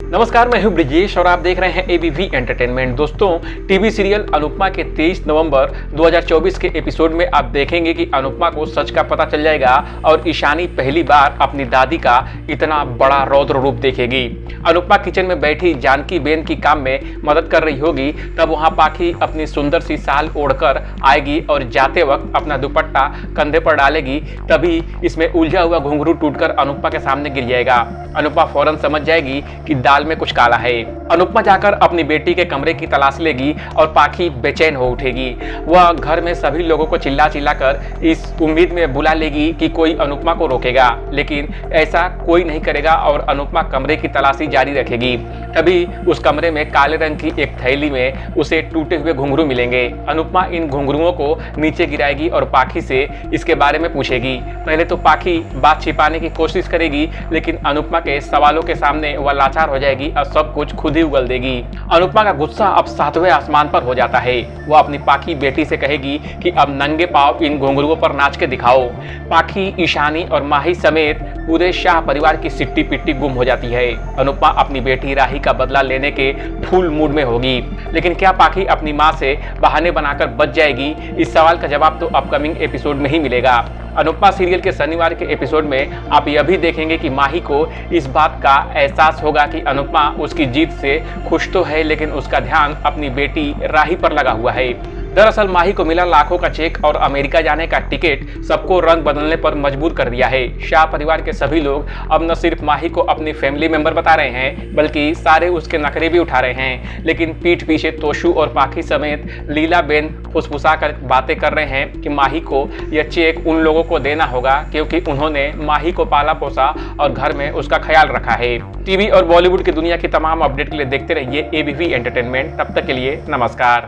नमस्कार, मैं हूं ब्रिजेश और आप देख रहे हैं एबीवी एंटरटेनमेंट। दोस्तों, टीवी सीरियल अनुपमा के 23 नवंबर 2024 के एपिसोड में आप देखेंगे कि अनुपमा को सच का पता चल जाएगा और ईशानी पहली बार अपनी दादी का इतना बड़ा रौद्र रूप देखेगी। अनुपमा किचन में बैठी जानकी बेन की काम में मदद कर रही होगी, तब वहां पाखी अपनी सुंदर सी साल ओढ़कर आएगी और जाते वक्त अपना दुपट्टा कंधे पर डालेगी। तभी इसमें उलझा हुआ घुंघरू टूटकर अनुपमा के सामने गिर जाएगा। अनुपमा फौरन समझ जाएगी कि दाल में कुछ काला है। अनुपमा जाकर अपनी बेटी के कमरे की तलाश लेगी और पाखी बेचैन हो उठेगी। वह घर में सभी लोगों को चिल्ला चिल्ला कर इस उम्मीद में बुला लेगी कि कोई अनुपमा को रोकेगा, लेकिन ऐसा कोई नहीं करेगा और अनुपमा कमरे की तलाशी जारी रखेगी। तभी उस कमरे में काले रंग की एक थैली में उसे टूटे हुए घुंघरू मिलेंगे। अनुपमा इन घुंघरुओं को नीचे गिराएगी और पाखी से इसके बारे में पूछेगी। पहले तो पाखी बात छिपाने की कोशिश करेगी, लेकिन अनुपमा के सवालों के सामने वह लाचार हो जाएगी और सब कुछ खुद ही उगल देगी। अनुपमा का गुस्सा अब 7वें आसमान पर हो जाता है। वह अपनी पाखी बेटी से कहेगी कि अब नंगे पांव इन घुंघरुओं पर नाच के दिखाओ। पाखी, ईशानी और माही समेत पूरे शाह परिवार की सिट्टी पिट्टी गुम हो जाती है। अनुपमा अपनी बेटी राही का बदला लेने के फुल मूड में होगी, लेकिन क्या पाखी अपनी मां से बहाने बनाकर बच जाएगी? इस सवाल का जवाब तो अपकमिंग एपिसोड में ही मिलेगा। अनुपमा सीरियल के शनिवार के एपिसोड में आप यह भी देखेंगे कि माही को इस बात का एहसास होगा कि अनुपमा उसकी जीत से खुश तो है, लेकिन उसका ध्यान अपनी बेटी राही पर लगा हुआ है। दरअसल माही को मिला लाखों का चेक और अमेरिका जाने का टिकट सबको रंग बदलने पर मजबूर कर दिया है। शाह परिवार के सभी लोग अब न सिर्फ माही को अपनी फैमिली मेंबर बता रहे हैं, बल्कि सारे उसके नखरे भी उठा रहे हैं। लेकिन पीठ पीछे तोशु और पाखी समेत लीला बेन फुसफुसा कर बातें कर रहे हैं कि माही को यह चेक उन लोगों को देना होगा क्योंकि उन्होंने माही को पाला पोसा और घर में उसका ख्याल रखा है। टीवी और बॉलीवुड की दुनिया की तमाम अपडेट के लिए देखते रहिए एबीवी एंटरटेनमेंट। तब तक के लिए नमस्कार।